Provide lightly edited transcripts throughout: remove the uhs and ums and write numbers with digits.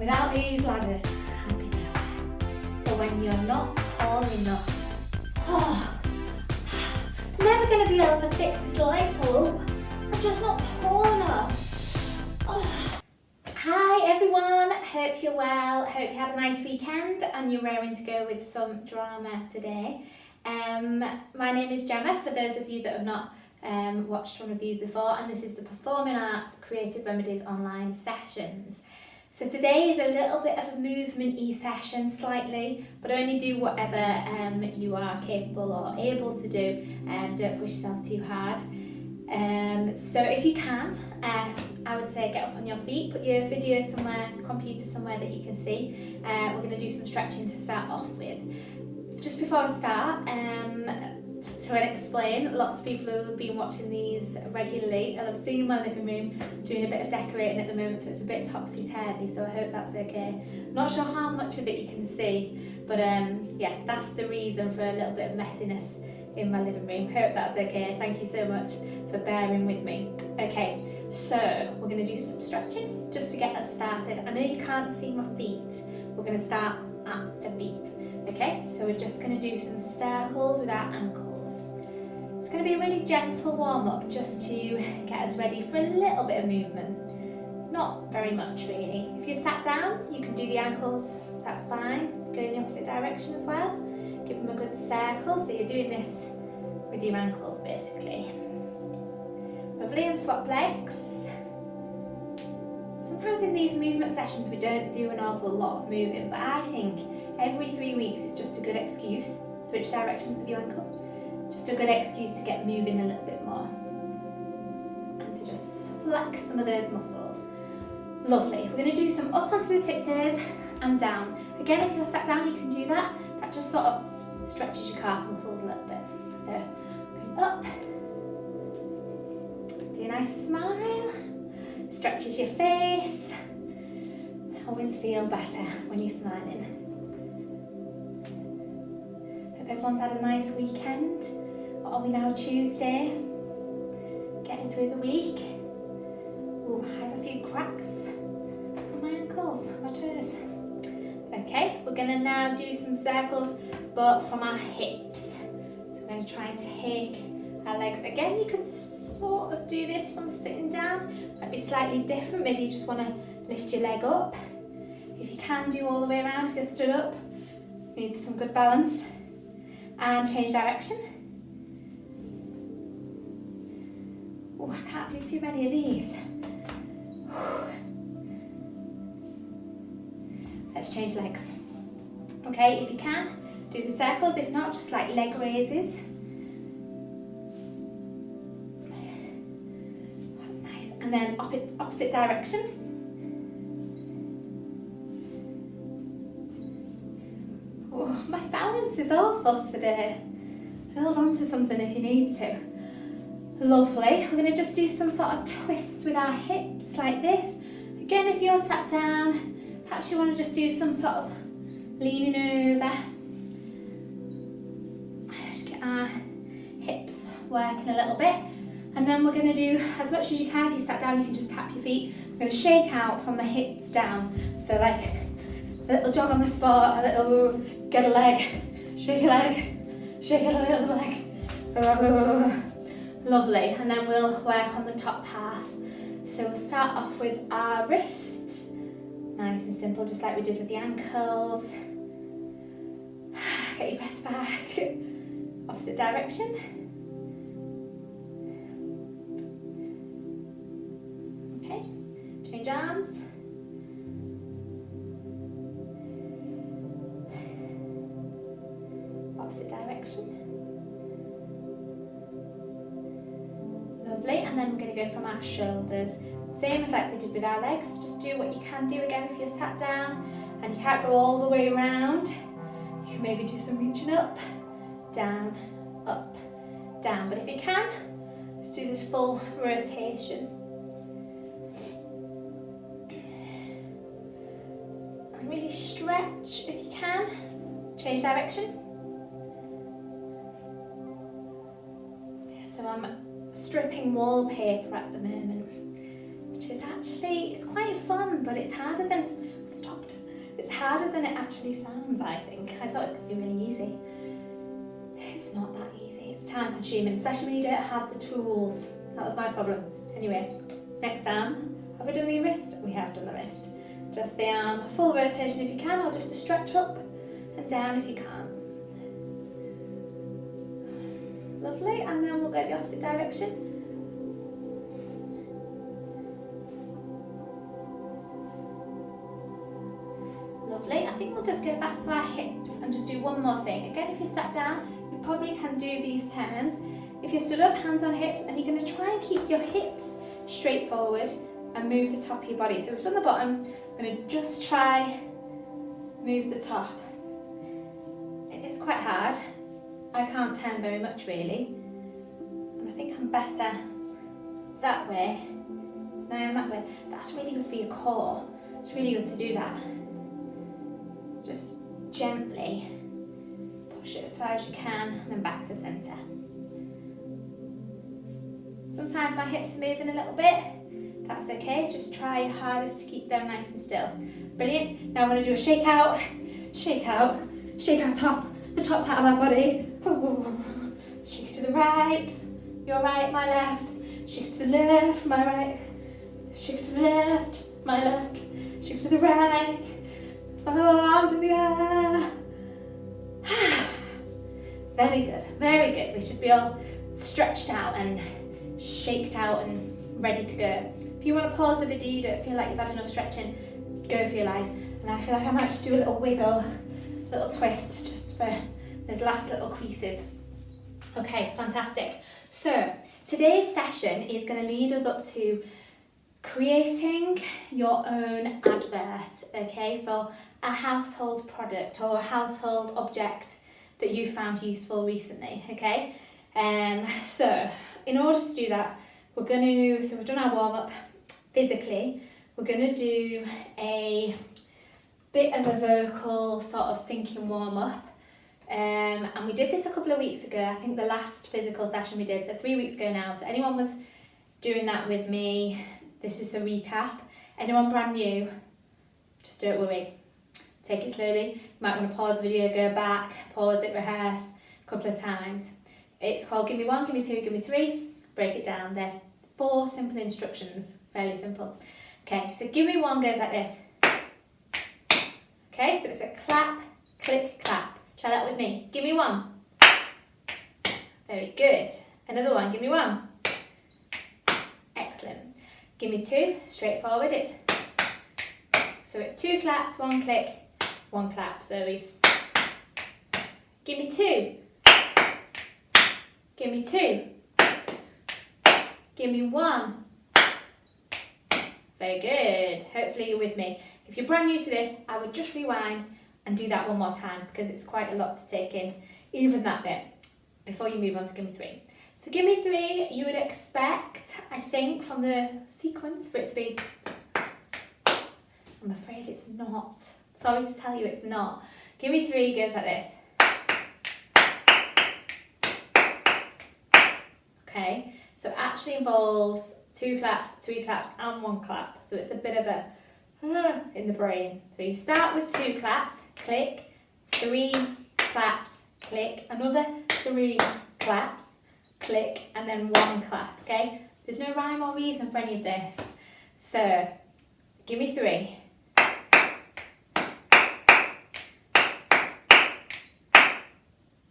Without these ladders, I'd be nowhere. For when you're not tall enough. Oh, never going to be able to fix this light bulb. I'm just not tall enough. Oh. Hi everyone, hope you're well, hope you had a nice weekend and you're raring to go with some drama today. My name is Gemma, for those of you that have not watched one of these before, and this is the Performing Arts Creative Remedies online sessions. So today is a little bit of a movement-y session slightly, but only do whatever you are capable or able to do, don't push yourself too hard. So if you can, I would say get up on your feet, put your video somewhere, computer somewhere that you can see. We're going to do some stretching to start off with. Just before I start, just to explain, lots of people who have been watching these regularly will have seen my living room doing a bit of decorating at the moment, so it's a bit topsy-turvy, so I hope that's okay. Not sure how much of it you can see, but yeah, that's the reason for a little bit of messiness in my living room. Hope that's okay. Thank you so much for bearing with me. Okay, so we're going to do some stretching just to get us started. I know you can't see my feet. We're going to start at the feet. Okay, so we're just going to do some circles with our ankles. It's going to be a really gentle warm-up just to get us ready for a little bit of movement. Not very much really. If you're sat down, you can do the ankles, that's fine. Go in the opposite direction as well. Give them a good circle, so you're doing this with your ankles basically. Lovely, and swap legs. Sometimes in these movement sessions we don't do an awful lot of moving, but I think every 3 weeks is just a good excuse. Switch directions with your ankle. Just a good excuse to get moving a little bit more. And to just flex some of those muscles. Lovely. We're going to do some up onto the tiptoes and down. Again, if you're sat down, you can do that. That just sort of stretches your calf muscles a little bit. So, going up. Do a nice smile. Stretches your face. Always feel better when you're smiling. Hope everyone's had a nice weekend. What are we now, Tuesday? Getting through the week. Ooh, I have a few cracks on my ankles, my toes. Okay, we're going to now do some circles, but from our hips. So we're going to try and take our legs. Again, you can sort of do this from sitting down. Might be slightly different. Maybe you just want to lift your leg up. If you can, do all the way around. If you're stood up, you need some good balance. And change direction. Oh, I can't do too many of these. Let's change legs. Okay, if you can, do the circles. If not, just like leg raises. That's nice. And then opposite direction. Oh, my balance is awful today. Hold on to something if you need to. Lovely. We're going to just do some sort of twists with our hips like this. Again, if you're sat down, perhaps you want to just do some sort of leaning over. Just get our hips working a little bit. And then we're going to do as much as you can. If you sat down, you can just tap your feet. We're going to shake out from the hips down. So like a little jog on the spot, a little get a leg, shake a leg, shake a little leg. Lovely, and then we'll work on the top half. So we'll start off with our wrists. Nice and simple, just like we did with the ankles. Get your breath back. Opposite direction. Okay, change arms. Opposite direction. Lovely, and then we're going to go from our shoulders. Same as like we did with our legs, just do what you can do again if you're sat down and you can't go all the way around. You can maybe do some reaching up, down, but if you can, let's do this full rotation. And really stretch if you can, change direction. So I'm stripping wallpaper at the moment, which is actually, it's quite fun, but it's harder than stop It's harder than it actually sounds, I think. I thought it was going to be really easy. It's not that easy. It's time consuming, especially when you don't have the tools. That was my problem. Anyway, next arm. Have we done the wrist? We have done the wrist. Just the arm, full rotation if you can, or just a stretch up and down if you can't. Lovely, and then we'll go the opposite direction. Lovely, I think we'll just go back to our hips and just do one more thing. Again, if you're sat down, you probably can do these turns. If you're stood up, hands on hips, and you're going to try and keep your hips straight forward and move the top of your body. So we've done the bottom, I'm going to just try move the top. It is quite hard. I can't turn very much really. And I think I'm better that way than I am that way. That's really good for your core. It's really good to do that. Just gently push it as far as you can and then back to centre. Sometimes my hips are moving a little bit. That's okay, just try your hardest to keep them nice and still. Brilliant. Now I'm going to do a shake out, shake out, shake out top, the top part of our body. Shake to the right, your right, my left. Shake to the left, my right. Shake to the left, my left. Shake to the right. Oh, arms in the air. Very good, very good. We should be all stretched out and shaked out and ready to go. If you want to pause the video, you don't feel like you've had enough stretching, go for your life. And I feel like I might just do a little wiggle, little twist, just for those last little creases. Okay, fantastic. So today's session is going to lead us up to creating your own advert, okay, for a household product or a household object that you found useful recently, okay? So in order to do that, we've done our warm-up physically. We're going to do a bit of a vocal sort of thinking warm-up. And we did this a couple of weeks ago. I think the last physical session we did, so 3 weeks ago now. So anyone was doing that with me, this is a recap. Anyone brand new, just don't worry. Take it slowly. You might want to pause the video, go back, pause it, rehearse a couple of times. It's called Give Me One, Give Me Two, Give Me Three. Break it down. They're 4 simple instructions, fairly simple. Okay, so Give Me One goes like this. Okay, so it's a clap, click, clap. Try that with me. Give me one. Very good. Another one. Give me one. Excellent. Give me 2. Straightforward. So it's 2 claps, 1 click, 1 clap. So give me 2. Give me 2. Give me 1. Very good. Hopefully you're with me. If you're brand new to this, I would just rewind and do that one more time because it's quite a lot to take in, even that bit, before you move on to Give Me 3. So Give Me 3, you would expect, I think, from the sequence for it to be, I'm afraid it's not. Sorry to tell you it's not. Give Me 3 goes like this. Okay, so it actually involves 2 claps, 3 claps and 1 clap. So it's a bit of a in the brain. So you start with 2 claps, click, 3 claps, click, another 3 claps, click, and then 1 clap, okay? There's no rhyme or reason for any of this. So, give me 3.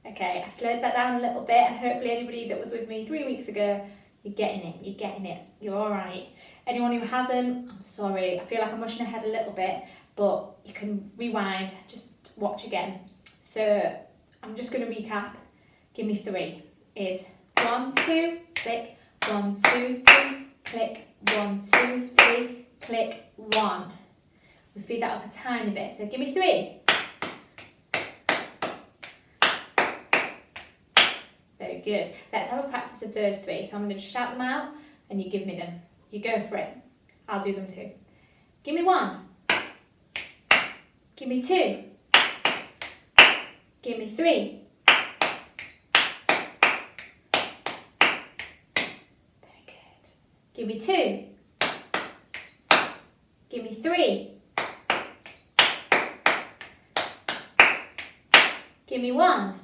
Okay, I slowed that down a little bit and hopefully anybody that was with me 3 weeks ago, you're getting it, you're all right. Anyone who hasn't, I'm sorry, I feel like I'm rushing ahead a little bit, but you can rewind, just watch again. So I'm just going to recap. Give me 3 is 1, 2, click, 1, 2, 3, click, 1, 2, 3, click, 1. We'll speed that up a tiny bit. So give me 3. Very good. Let's have a practice of those 3. So I'm going to shout them out and you give me them. You go for it. I'll do them too. Give me 1. Give me 2. Give me 3. Very good. Give me 2. Give me 3. Give me 1.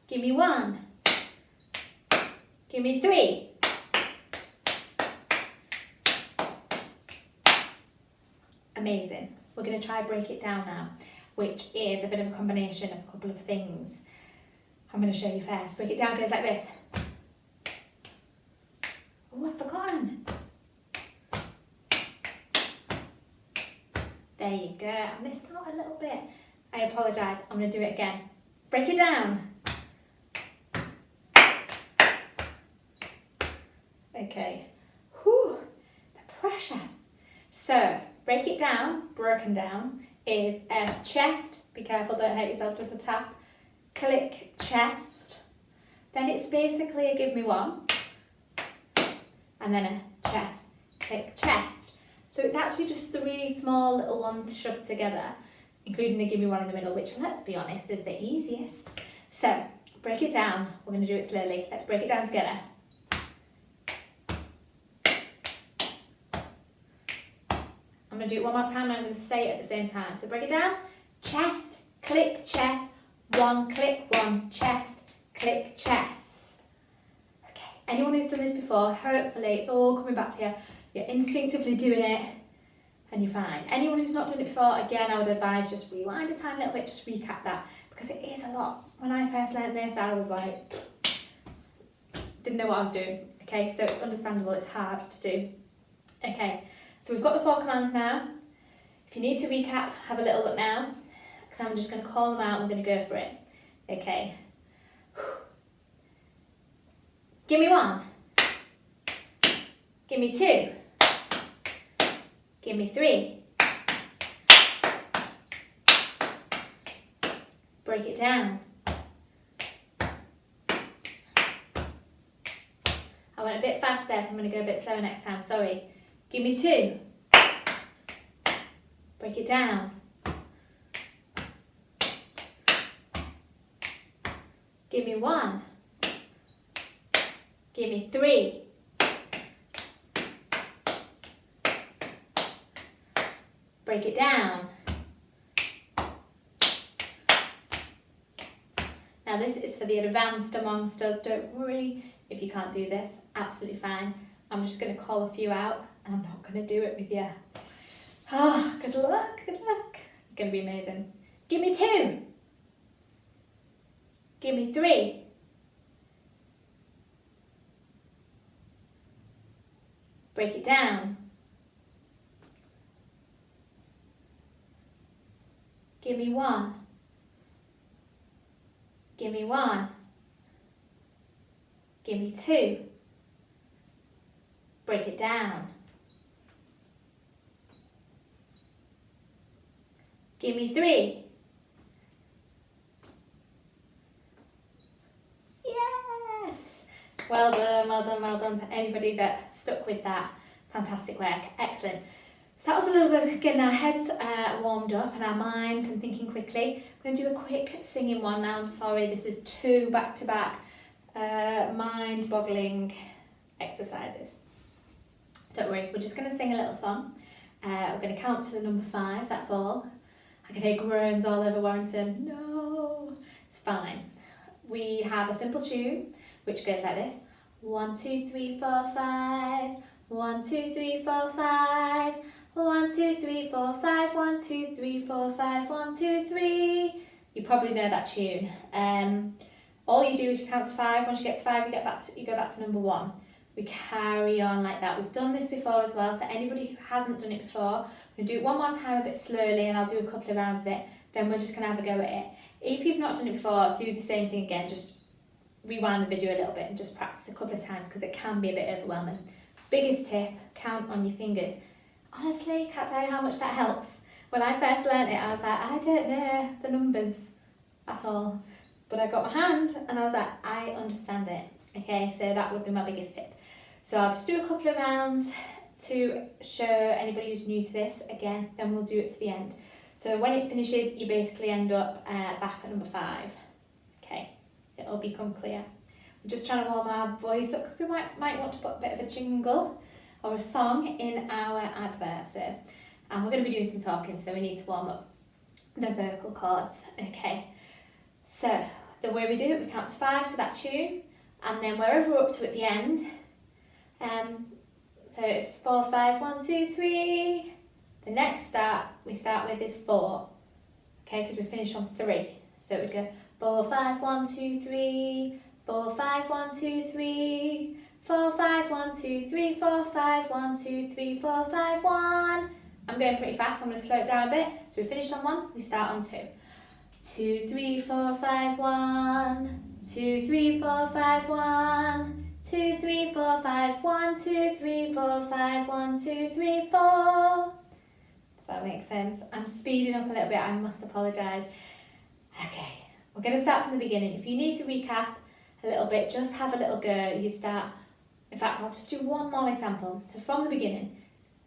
Give me 1. Give me 3. Amazing. We're going to try break it down now, which is a bit of a combination of a couple of things. I'm going to show you first. Break it down goes like this. Oh, I've forgotten. There you go. I missed out a little bit. I apologise. I'm going to do it again. Break it down. Okay. Whew. The pressure. So, break it down, broken down, is a chest. Be careful, don't hurt yourself, just a tap. Click chest. Then it's basically a give me 1. And then a chest. Click chest. So it's actually just 3 small little ones shoved together, including a give me 1 in the middle, which, let's be honest, is the easiest. So, break it down. We're going to do it slowly. Let's break it down together. I'm going to do it one more time and I'm going to say it at the same time. So break it down. Chest, click, chest, 1, click, 1, chest, click, chest. Okay, anyone who's done this before, hopefully it's all coming back to you. You're instinctively doing it and you're fine. Anyone who's not done it before, again, I would advise just rewind a tiny little bit, just recap that, because it is a lot. When I first learned this, I was like, didn't know what I was doing. Okay, so it's understandable, it's hard to do. Okay. So we've got the 4 commands now. If you need to recap, have a little look now, because I'm just going to call them out and we're going to go for it. Okay. Give me 1. Give me 2. Give me 3. Break it down. I went a bit fast there, so I'm going to go a bit slower next time, sorry. Give me 2. Break it down. Give me 1. Give me 3. Break it down. Now this is for the advanced amongst us. Don't worry if you can't do this. Absolutely fine. I'm just going to call a few out and I'm not going to do it with you. Oh, good luck, good luck. It's going to be amazing. Give me 2. Give me 3. Break it down. Give me 1. Give me 1. Give me 2. Break it down. Give me 3. Yes! Well done, well done, well done to anybody that stuck with that. Fantastic work, excellent. So that was a little bit of getting our heads warmed up and our minds and thinking quickly. We're going to do a quick singing one now. I'm sorry, this is 2 back-to-back mind-boggling exercises. Don't worry, we're just going to sing a little song. We're going to count to the number 5, that's all. I can hear groans all over Warrington. No, it's fine. We have a simple tune, which goes like this. 1, 2, 3, 4, 5. 1, 2, 3, 4, 5. 1, 2, 3, 4, 5. 1, 2, 3, 4, 5. 1, 2, 3. You probably know that tune. All you do is you count to 5. Once you get to 5, you go back to number 1. We carry on like that. We've done this before as well, so anybody who hasn't done it before, we'll do it one more time a bit slowly and I'll do a couple of rounds of it, then we're just going to have a go at it. If you've not done it before, do the same thing again, just rewind the video a little bit and just practice a couple of times because it can be a bit overwhelming. Biggest tip, count on your fingers. Honestly, can't tell you how much that helps. When I first learnt it, I was like, I don't know the numbers at all. But I got my hand and I was like, I understand it. Okay, so that would be my biggest tip. So I'll just do a couple of rounds to show anybody who's new to this again, then we'll do it to the end. So when it finishes, you basically end up back at number 5. Okay, it'll become clear. We're just trying to warm our voice up because we might want to put a bit of a jingle or a song in our advert. So, and we're going to be doing some talking, so we need to warm up. the vocal cords. Okay, so the way we do it, we count to 5 to that tune, and then wherever we're up to at the end, so it's 4, 5, 1, 2, 3. The next start we start with is 4, okay, because we finish on 3. So it would go 4, 5, 1, 2, 3, 4, 5, 1, 2, 3, 4, 5, 1, 2, 3, 4, 5, 1, 2, 3, 4, 5, 1. I'm going pretty fast, so I'm going to slow it down a bit. So we finished on 1, we start on 2. 2, 3, 4, 5, 1. 2, 3, 4, 5, 1. 2, 3, 4, 5, 1, 2, 3, 4, 5, 1, 2, 3, 4. Does that make sense? I'm speeding up a little bit, I must apologise. Okay, we're going to start from the beginning. If you need to recap a little bit, just have a little go. You start, in fact, I'll just do one more example. So from the beginning,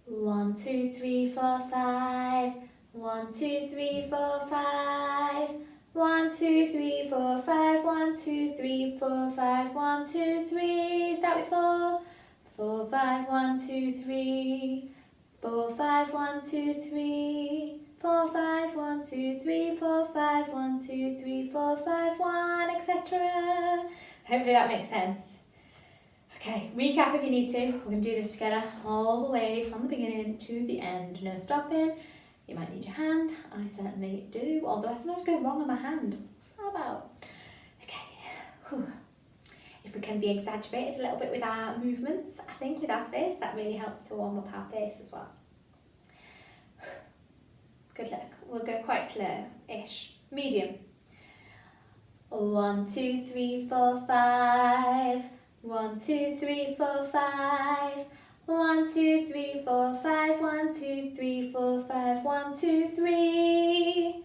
1, 2, 3, 4, 5. 1, 2, 3, 4, 5. 1, 2, 3, 4, 5. 1, 2, 3, 4, 5. 1, 2, 3. Start with 4. 4, 5, 1, 2, 3. 4, 5, 1, 2, 3. 4, 5, 1, 2, 3, 4, 5, 1, 2, 3, 4, 5, 1, etc. Hopefully that makes sense. Okay, recap if you need to. We're going to do this together all the way from the beginning to the end. No stopping. You might need your hand. I certainly do. Although I sometimes go wrong on my hand. What's that about? Okay. Whew. If we can be exaggerated a little bit with our movements, I think with our face, that really helps to warm up our face as well. Good luck. We'll go quite slow-ish. Medium. 1, 2, 3, 4, 5. 1, 2, 3, 4, 5. 1, 2, 3, 4, 5. 1, 2, 3, 4, 5. 1, 2, 3.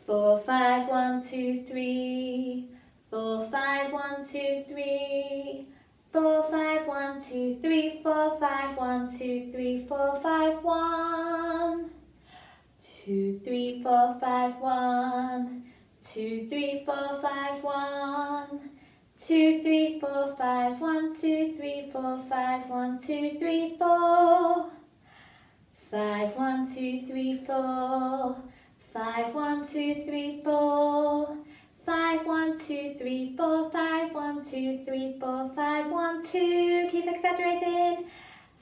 4, 5, 1, 2, 3. 4, 5, 1, 2, 3. 4, 5, 1, 2, 3. 4, 5, 1, 2, 3. 4, 5, 1. 2, 3, 4, 5, 1. 2, 3, 4, 5, 1. 2, 3, 4, 5, 1, 2, 3, 4, 5, 1, 2, 3, 4. 5, 1, 2, 3, 4. 5, 1, 2, 3, 4. 5, 1, 2, 3, 4, 5, 1, 2, 3, 4, 5, 1, 2. Keep exaggerating.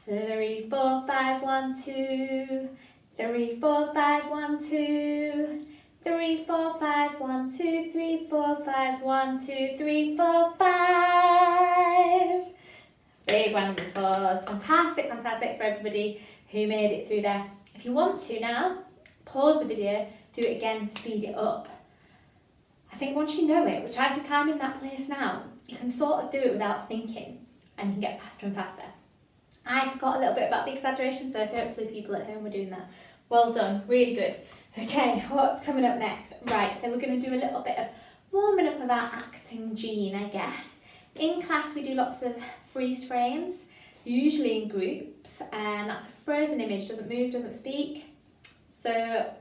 3, 4, 5, 1, 2. 3, 4, 5, 1, 2. 3, 4, 5, 1, 2, 3, 4, 5, 1, 2, 3, 4, 5. Big round of applause. Fantastic, fantastic for everybody who made it through there. If you want to now, pause the video, do it again, speed it up. I think once you know it, which I think I'm in that place now, you can sort of do it without thinking and you can get faster and faster. I forgot a little bit about the exaggeration, so hopefully people at home were doing that. Well done, really good. Okay, what's coming up next? Right, so we're going to do a little bit of warming up of our acting gene, I guess. In class we do lots of freeze frames, usually in groups, and that's a frozen image, doesn't move, doesn't speak. So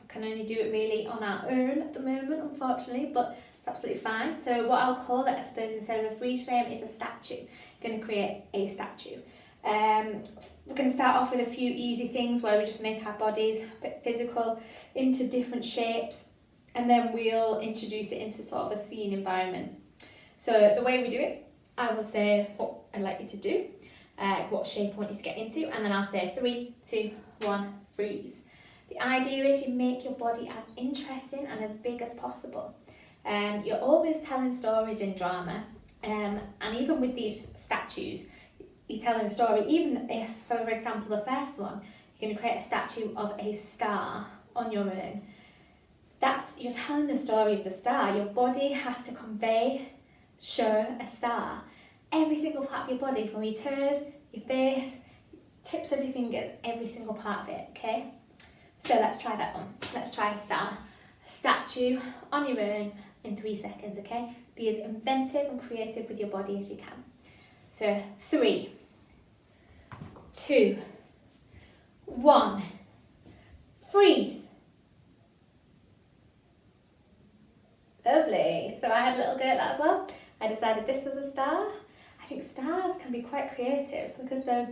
we can only do it really on our own at the moment, unfortunately, but it's absolutely fine. So what I'll call it, I suppose, instead of a freeze frame is a statue. I'm going to create a statue. We're going to start off with a few easy things where we just make our bodies a bit physical into different shapes, and then we'll introduce it into sort of a scene environment. So the way we do it, I will say what I'd like you to do, what shape I want you to get into, and then I'll say 3, 2, 1, freeze. The idea is you make your body as interesting and as big as possible. You're always telling stories in drama, and even with these statues, you're telling a story. Even if, for example, the first one, you're going to create a statue of a star on your own. You're telling the story of the star. Your body has to show a star. Every single part of your body, from your toes, your face, tips of your fingers, every single part of it, okay? So let's try that one. Let's try a star. A statue on your own in 3 seconds, okay? Be as inventive and creative with your body as you can. So 3, 2, 1, freeze. Lovely. So I had a little go at that as well. I decided this was a star. I think stars can be quite creative because they're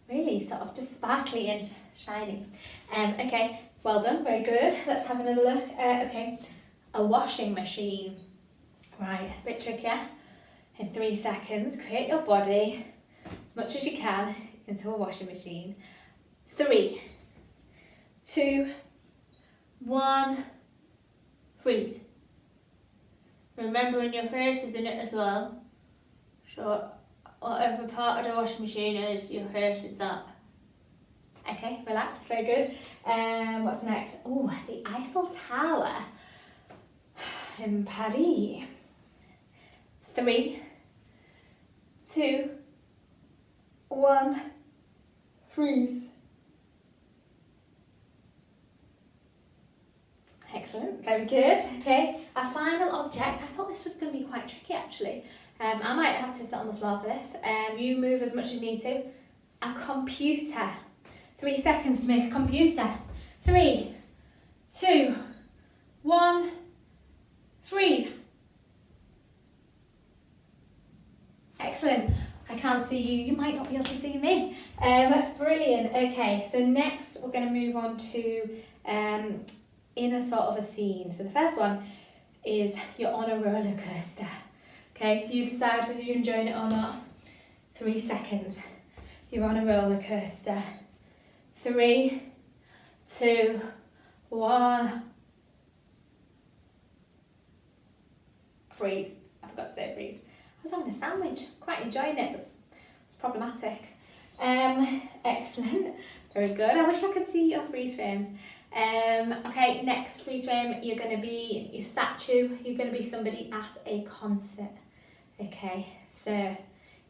really sort of just sparkly and shiny. Okay, Well done, very good. Let's have another look. Okay, a washing machine. Right, a bit trickier. In 3 seconds, create your body as much as you can into a washing machine. 3, 2, 1, freeze. Remember when your face is in it as well. So whatever part of the washing machine is, your face is that. Okay, relax, very good. What's next? Oh, the Eiffel Tower in Paris. 3, 2, 1, freeze. Excellent, very good. Okay, our final object. I thought this was going to be quite tricky actually. I might have to sit on the floor for this. You move as much as you need to. A computer. 3 seconds to make a computer. 3, 2, 1, freeze. Excellent. I can't see you. You might not be able to see me. Brilliant. Okay, so next we're going to move on to in a sort of a scene. So the first one is you're on a roller coaster. Okay, you decide whether you're enjoying it or not. 3 seconds. You're on a roller coaster. 3, 2, 1. Freeze. I forgot to say freeze. I was having a sandwich, quite enjoying it, but it's problematic. Excellent, very good. I wish I could see your freeze frames. Okay, next freeze frame, you're going to be your statue, you're going to be somebody at a concert. Okay, so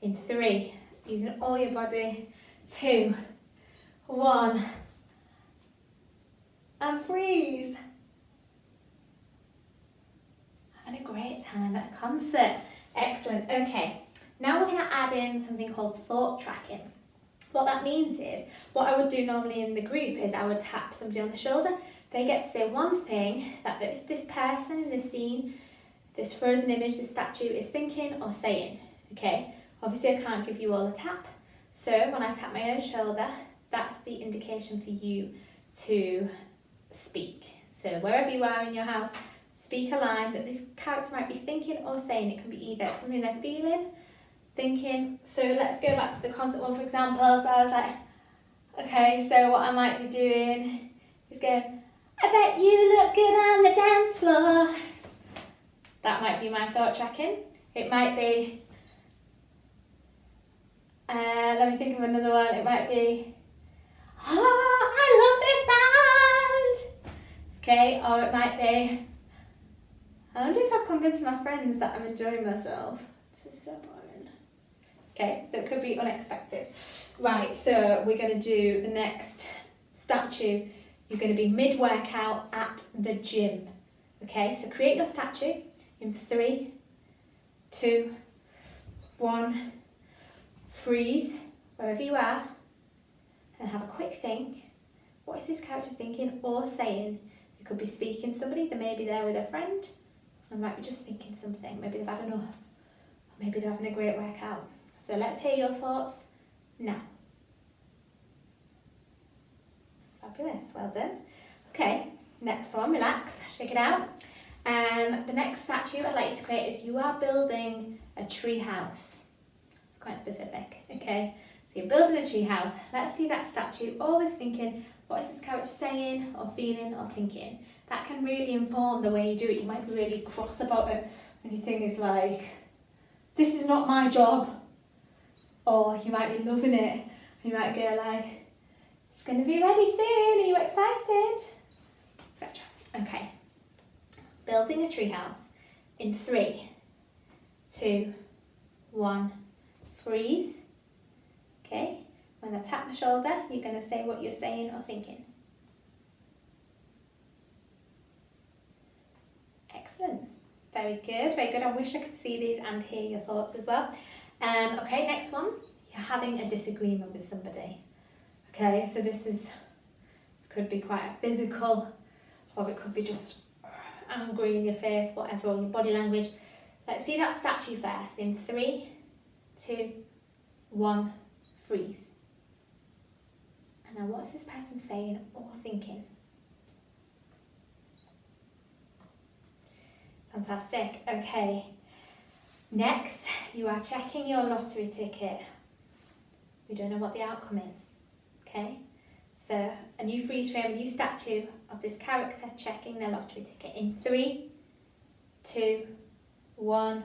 in 3, using all your body, 2, 1, and freeze. Having a great time at a concert. Excellent, okay. Now we're going to add in something called thought tracking. What that means is, what I would do normally in the group is I would tap somebody on the shoulder. They get to say one thing that this person in this scene, this frozen image, this statue is thinking or saying, okay? Obviously I can't give you all a tap, so when I tap my own shoulder, that's the indication for you to speak. So wherever you are in your house, speak a line that this character might be thinking or saying. It can be either something they're feeling, thinking. So let's go back to the concert one, for example. So I was like, okay, so what I might be doing is going, I bet you look good on the dance floor. That might be my thought tracking. It might be, let me think of another one. It might be, oh, I love this band. Okay, or it might be, I wonder if I've convinced my friends that I'm enjoying myself. This is so boring. Okay, so it could be unexpected. Right, so we're going to do the next statue. You're going to be mid-workout at the gym. Okay, so create your statue in 3, 2, 1, freeze wherever you are, and have a quick think. What is this character thinking or saying? It could be speaking to somebody, they may be there with a friend, and might be just thinking something. Maybe they've had enough, or maybe they're having a great workout. So let's hear your thoughts now. Fabulous, well done. Okay, next one, relax, shake it out. The next statue I'd like you to create is you are building a tree house. It's quite specific, okay? So you're building a tree house. Let's see that statue always thinking, what is this character saying or feeling or thinking? That can really inform the way you do it. You might be really cross about it and your thing is like, this is not my job. Or you might be loving it. You might go like, it's going to be ready soon. Are you excited? Etc. Okay. Building a treehouse in 3, 2, 1, freeze. Okay. When I tap my shoulder, you're going to say what you're saying or thinking. Excellent. Very good, very good. I wish I could see these and hear your thoughts as well. Okay, next one. You're having a disagreement with somebody. Okay, so this could be quite a physical, or it could be just angry in your face, whatever, or your body language. Let's see that statue first. In 3, 2, 1, freeze. And now what's this person saying or thinking? Fantastic. Okay. Next, you are checking your lottery ticket. We don't know what the outcome is. Okay? So, a new freeze frame, a new statue of this character checking their lottery ticket. In 3, 2, 1,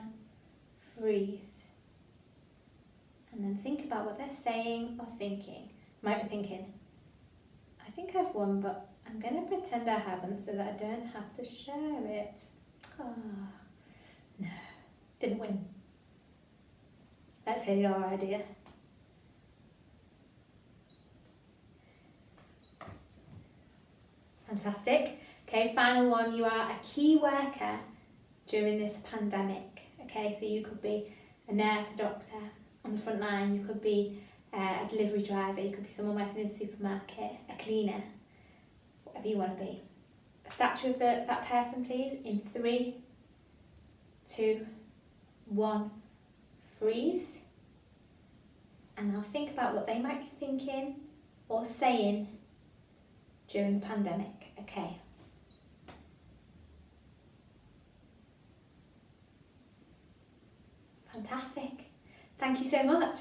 freeze. And then think about what they're saying or thinking. You might be thinking, I think I've won, but I'm going to pretend I haven't so that I don't have to share it. Oh, no, didn't win. Let's hear your idea. Fantastic. Okay, final one. You are a key worker during this pandemic. Okay, so you could be a nurse, a doctor on the front line. You could be a delivery driver. You could be someone working in a supermarket, a cleaner, whatever you want to be. A statue of that person, please. In 3, 2, 1, freeze. And now think about what they might be thinking or saying during the pandemic. Okay. Fantastic. Thank you so much.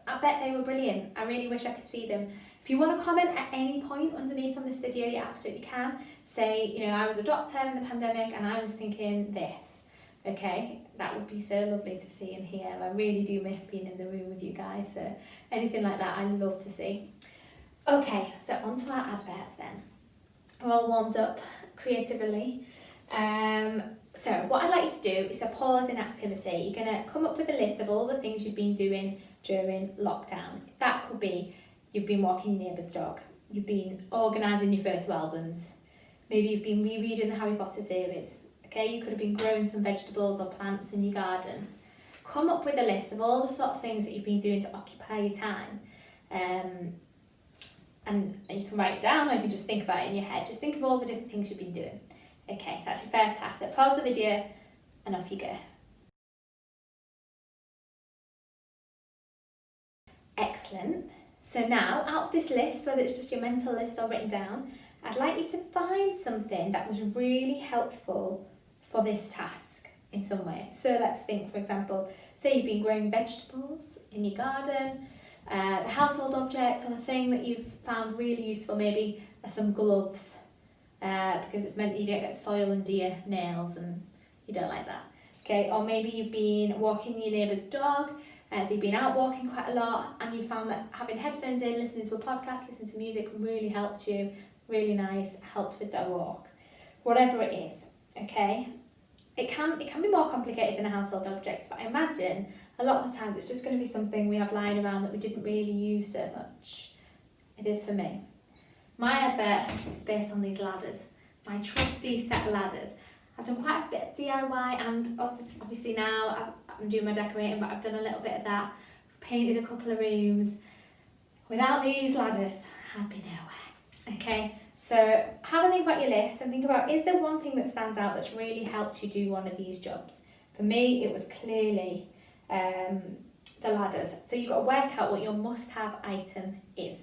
I bet they were brilliant. I really wish I could see them. If you want to comment at any point underneath on this video, you absolutely can. Say, you know, I was a doctor in the pandemic and I was thinking this. Okay, that would be so lovely to see and hear. I really do miss being in the room with you guys. So anything like that, I love to see. Okay, so on to our adverts then. We're all warmed up creatively. So what I'd like you to do is a pause in activity. You're going to come up with a list of all the things you've been doing during lockdown. That could be you've been walking your neighbour's dog, you've been organising your photo albums, maybe you've been rereading the Harry Potter series. Okay, you could have been growing some vegetables or plants in your garden. Come up with a list of all the sort of things that you've been doing to occupy your time. And you can write it down or you can just think about it in your head. Just think of all the different things you've been doing. Okay, that's your first task. So pause the video and off you go. Excellent. So now, out of this list, whether it's just your mental list or written down, I'd like you to find something that was really helpful for this task in some way. So let's think, for example, say you've been growing vegetables in your garden, the household object or the thing that you've found really useful maybe are some gloves, because it's meant that you don't get soil under your nails and you don't like that. Okay, or maybe you've been walking your neighbour's dog, so you've been out walking quite a lot and you found that having headphones in, listening to a podcast, listening to music really helped you, really nice, helped with that walk. Whatever it is, okay? It can be more complicated than a household object, but I imagine a lot of the times it's just going to be something we have lying around that we didn't really use so much. It is for me. My advert is based on these ladders, my trusty set of ladders. I've done quite a bit of DIY and also obviously now I'm doing my decorating, but I've done a little bit of that. I've painted a couple of rooms. Without these ladders, I'd be nowhere. Okay, so have a think about your list and think about, is there one thing that stands out that's really helped you do one of these jobs? For me, it was clearly the ladders. So you've got to work out what your must-have item is.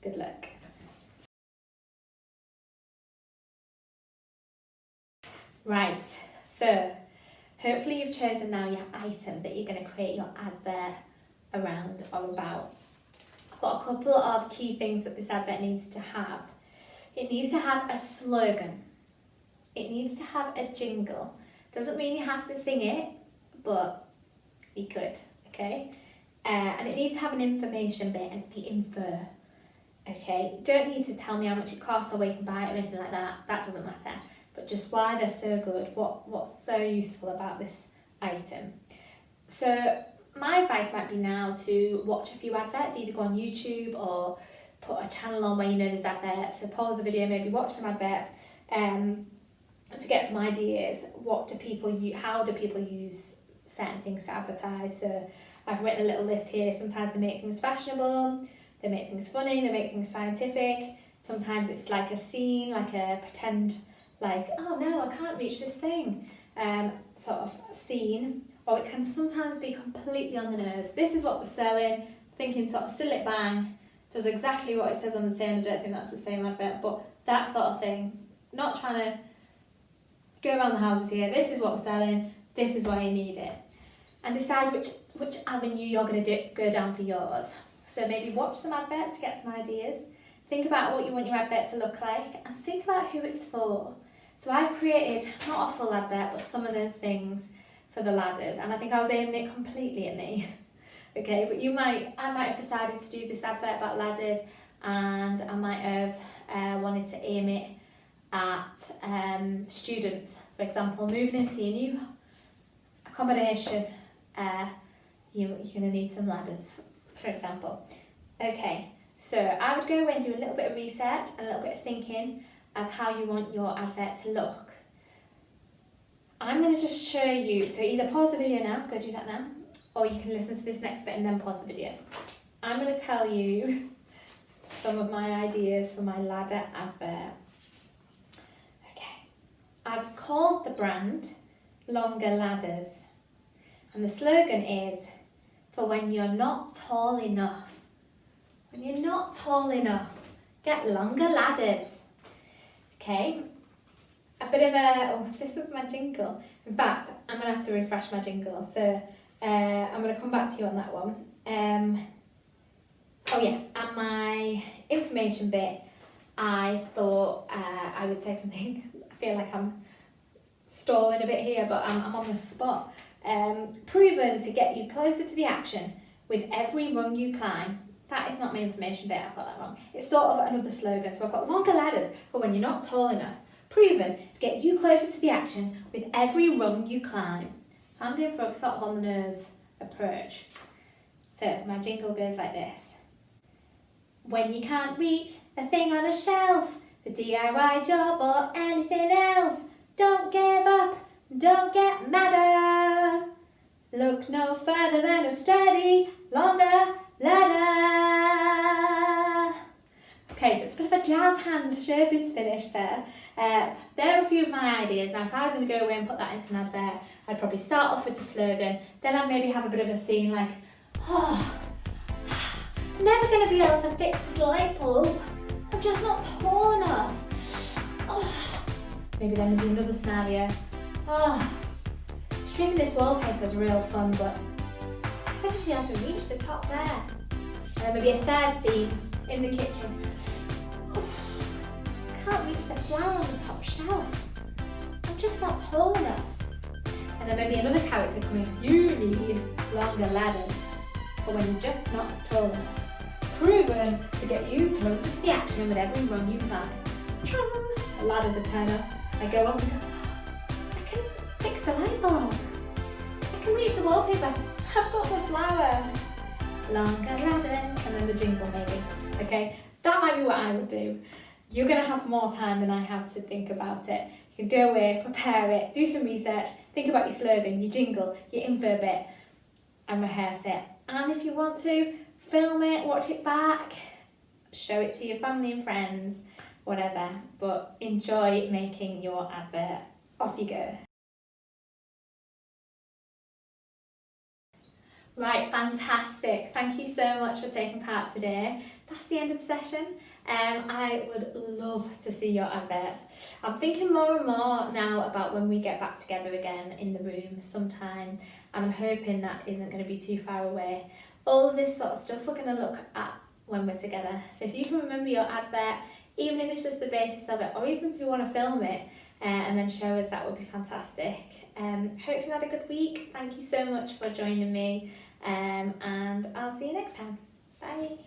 Good luck. Right, so hopefully you've chosen now your item that you're going to create your advert around or about. I've got a couple of key things that this advert needs to have. It needs to have a slogan. It needs to have a jingle. Doesn't mean you have to sing it, but you could, okay? And it needs to have an information bit and the info, okay? You don't need to tell me how much it costs or where you can buy it or anything like that. That doesn't matter. But just why they're so good, what's so useful about this item. So my advice might be now to watch a few adverts, either go on YouTube or put a channel on where you know there's adverts. So pause the video, maybe watch some adverts to get some ideas. How do people use certain things to advertise? So I've written a little list here. Sometimes they make things fashionable, they make things funny, they make things scientific. Sometimes it's like a scene, like a pretend, like, oh no, I can't reach this thing, sort of scene. Or it can sometimes be completely on the nose. This is what we're selling, thinking sort of still it bang, does exactly what it says on the tin. I don't think that's the same advert, but that sort of thing. Not trying to go around the houses here, this is what we're selling, this is why you need it. And decide which avenue you're going to go down for yours. So maybe watch some adverts to get some ideas. Think about what you want your advert to look like and think about who it's for. So I've created, not a full advert, but some of those things for the ladders, and I think I was aiming it completely at me. Okay, but I might have decided to do this advert about ladders, and I might have wanted to aim it at students, for example, moving into your new accommodation. You're going to need some ladders, for example. Okay, so I would go away and do a little bit of research and a little bit of thinking of how you want your advert to look. I'm going to just show you, so either pause the video now, go do that now, or you can listen to this next bit and then pause the video. I'm going to tell you some of my ideas for my ladder advert. Okay, I've called the brand Longer Ladders, and the slogan is, for when you're not tall enough. When you're not tall enough, get longer ladders. Okay, a bit of this is my jingle. In fact, I'm going to have to refresh my jingle, so I'm going to come back to you on that one. Oh yeah, and my information bit, I thought I would say something. I feel like I'm stalling a bit here, but I'm on the spot. Proven to get you closer to the action with every rung you climb. That is not my information bit, I've got that wrong. It's sort of another slogan, so I've got longer ladders for when you're not tall enough. Proven to get you closer to the action with every rung you climb. So I'm going for a sort of on the nose approach. So my jingle goes like this. When you can't reach a thing on a shelf, the DIY job or anything else, don't give up, don't get madder. Look no further than a sturdy, longer ladder. Okay, so it's a bit of a jazz hands showbiz finish there. There are a few of my ideas. Now if I was going to go away and put that into an advert, I'd probably start off with the slogan, then I'd maybe have a bit of a scene like, oh, I'm never going to be able to fix this light bulb. I'm just not tall enough. Oh. Maybe then there'd be another scenario. Oh, trimming this wallpaper is real fun, but I'm not going to be able to reach the top there. And then maybe a third scene in the kitchen. Oh, I can't reach the flower on the top shelf. I'm just not tall enough. And then maybe another character coming, you need longer ladders for when you're just not tall enough. Proven to get you closer to the action with every rung you climb. The ladders are turn up. I go up and go, I can fix the light bulb. I can reach the wallpaper. I've got the flower. Longer ladders. And then the jingle maybe. Okay, that might be what I would do. You're going to have more time than I have to think about it. You can go away, prepare it, do some research, think about your slogan, your jingle, your info bit, and rehearse it. And if you want to, film it, watch it back, show it to your family and friends, whatever. But enjoy making your advert. Off you go. Right, fantastic. Thank you so much for taking part today. That's the end of the session. I would love to see your adverts. I'm thinking more and more now about when we get back together again in the room sometime, and I'm hoping that isn't going to be too far away. All of this sort of stuff we're going to look at when we're together. So if you can remember your advert, even if it's just the basis of it, or even if you want to film it and then show us, that would be fantastic. Hope you had a good week. Thank you so much for joining me, and I'll see you next time. Bye.